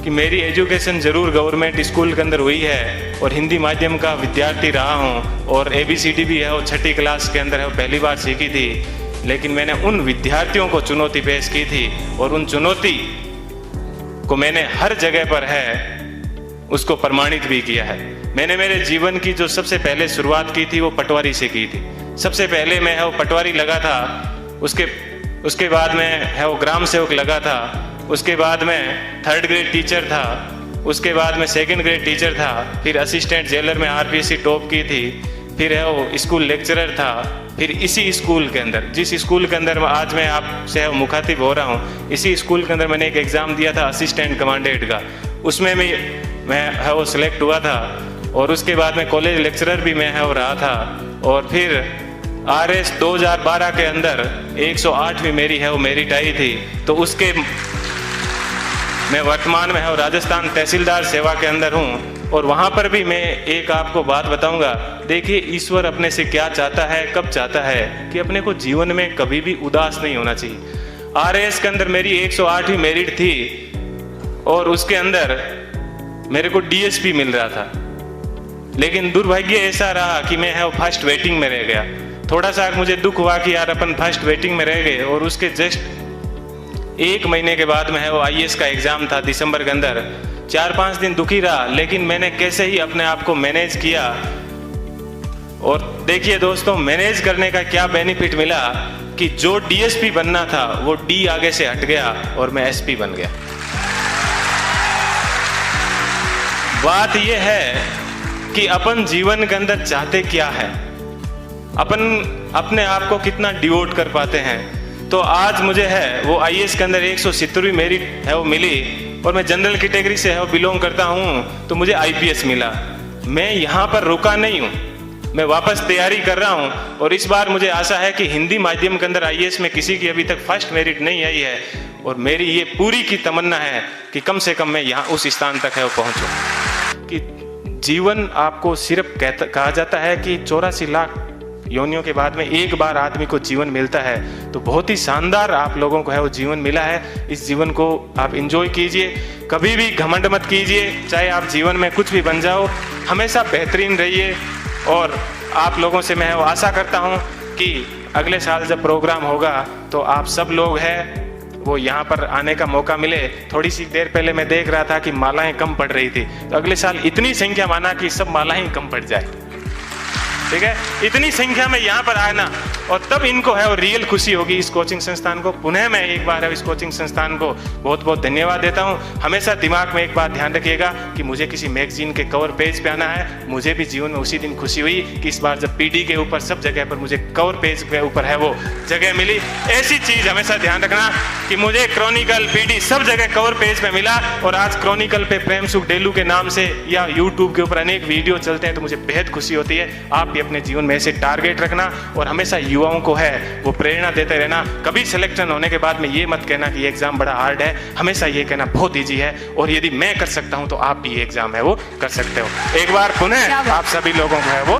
कि मेरी एजुकेशन ज़रूर गवर्नमेंट स्कूल के अंदर हुई है और हिंदी माध्यम का विद्यार्थी रहा हूँ और ABCD भी है वो 6ठी क्लास के अंदर है वो पहली बार सीखी थी। लेकिन मैंने उन विद्यार्थियों को चुनौती पेश की थी और उन चुनौती को मैंने हर जगह पर है उसको प्रमाणित भी किया है। मैंने मेरे जीवन की जो सबसे पहले शुरुआत की थी वो पटवारी से की थी। सबसे पहले मैं है वो पटवारी लगा था, उसके बाद में है वो ग्राम सेवक लगा था, उसके बाद में 3rd ग्रेड टीचर था, उसके बाद में 2nd ग्रेड टीचर था, फिर असिस्टेंट जेलर में RPSC टॉप की थी, फिर है वो स्कूल लेक्चरर था, फिर इसी स्कूल के अंदर जिस स्कूल के अंदर आज मैं आपसे मुखातिब हो रहा हूँ, इसी स्कूल के अंदर मैंने एक एग्ज़ाम दिया था असिस्टेंट कमांडेंट का, उसमें भी मैं है वो सिलेक्ट हुआ था। और उसके बाद में कॉलेज लेक्चरर भी मैं है वो रहा था। और फिर RS 2012 के अंदर 108वीं मेरी है वो मेरिट आई थी। तो उसके मैं वर्तमान में है वो राजस्थान तहसीलदार सेवा के अंदर हूँ। और वहाँ पर भी मैं एक आपको बात बताऊँगा। देखिए ईश्वर अपने से क्या चाहता है, कब चाहता है कि अपने को जीवन में कभी भी उदास नहीं होना चाहिए। RS के अंदर मेरी 108वीं मेरिट थी और उसके अंदर मेरे को DSP मिल रहा था, लेकिन दुर्भाग्य ऐसा रहा कि मैं है वो फर्स्ट वेटिंग में रह गया। थोड़ा सा मुझे दुख हुआ कि यार अपन फर्स्ट वेटिंग में रह गए। और उसके जस्ट 1 महीने के बाद में है वो IAS का एग्ज़ाम था दिसंबर के अंदर। 4-5 दिन दुखी रहा, लेकिन मैंने कैसे ही अपने आप को मैनेज किया। और देखिए दोस्तों, मैनेज करने का क्या बेनिफिट मिला कि जो DSP बनना था वो D आगे से हट गया और मैं SP बन गया। बात यह है कि अपन जीवन के अंदर चाहते क्या है, अपन अपने आप को कितना डिवोट कर पाते हैं। तो आज मुझे है वो IAS के अंदर 170वीं मेरिट है वो मिली और मैं जनरल कैटेगरी से है वो बिलोंग करता हूँ, तो मुझे IPS मिला। मैं यहाँ पर रुका नहीं हूँ, मैं वापस तैयारी कर रहा हूँ। और इस बार मुझे आशा है कि हिंदी माध्यम के अंदर IAS में किसी की अभी तक फर्स्ट मेरिट नहीं आई है। और मेरी ये पूरी की तमन्ना है कि कम से कम मैं यहाँ उस स्थान तक है वो पहुँचूँ। कि जीवन आपको सिर्फ कहा जाता है कि 84 लाख योनियों के बाद में एक बार आदमी को जीवन मिलता है, तो बहुत ही शानदार आप लोगों को है वो जीवन मिला है। इस जीवन को आप एंजॉय कीजिए, कभी भी घमंड मत कीजिए। चाहे आप जीवन में कुछ भी बन जाओ, हमेशा बेहतरीन रहिए। और आप लोगों से मैं वो आशा करता हूँ कि अगले साल जब प्रोग्राम होगा तो आप सब लोग हैं वो यहाँ पर आने का मौका मिले। थोड़ी सी देर पहले मैं देख रहा था कि मालाएं कम पड़ रही थी, तो अगले साल इतनी संख्या माना कि सब मालाएं कम पड़ जाए, ठीक है। इतनी संख्या में यहाँ पर आना और तब इनको है वो रियल खुशी होगी। इस कोचिंग संस्थान को पुनः मैं एक बार इस कोचिंग संस्थान को बहुत बहुत धन्यवाद देता हूँ। हमेशा दिमाग में एक बात ध्यान रखिएगा कि मुझे किसी मैगजीन के कवर पेज पे आना है। मुझे भी जीवन में उसी दिन खुशी हुई कि इस बार जब PD के ऊपर सब जगह पर मुझे कवर पेज के ऊपर है वो जगह मिली। ऐसी चीज़ हमेशा ध्यान रखना कि मुझे क्रॉनिकल PD सब जगह कवर पेज पे मिला। और आज क्रॉनिकल पे प्रेम सुख डेलू के नाम से या यूट्यूब के ऊपर अनेक वीडियो चलते हैं, तो मुझे बेहद खुशी होती है। आप भी अपने जीवन में ऐसे टारगेट रखना और हमेशा युवाओं को है वो प्रेरणा देते रहना। कभी सिलेक्शन होने के बाद में ये मत कहना कि ये एग्जाम बड़ा हार्ड है, हमेशा ये कहना बहुत इजी है और यदि मैं कर सकता हूं तो आप भी ये एग्जाम है वो कर सकते हो। एक बार पुनः आप सभी लोगों को है वो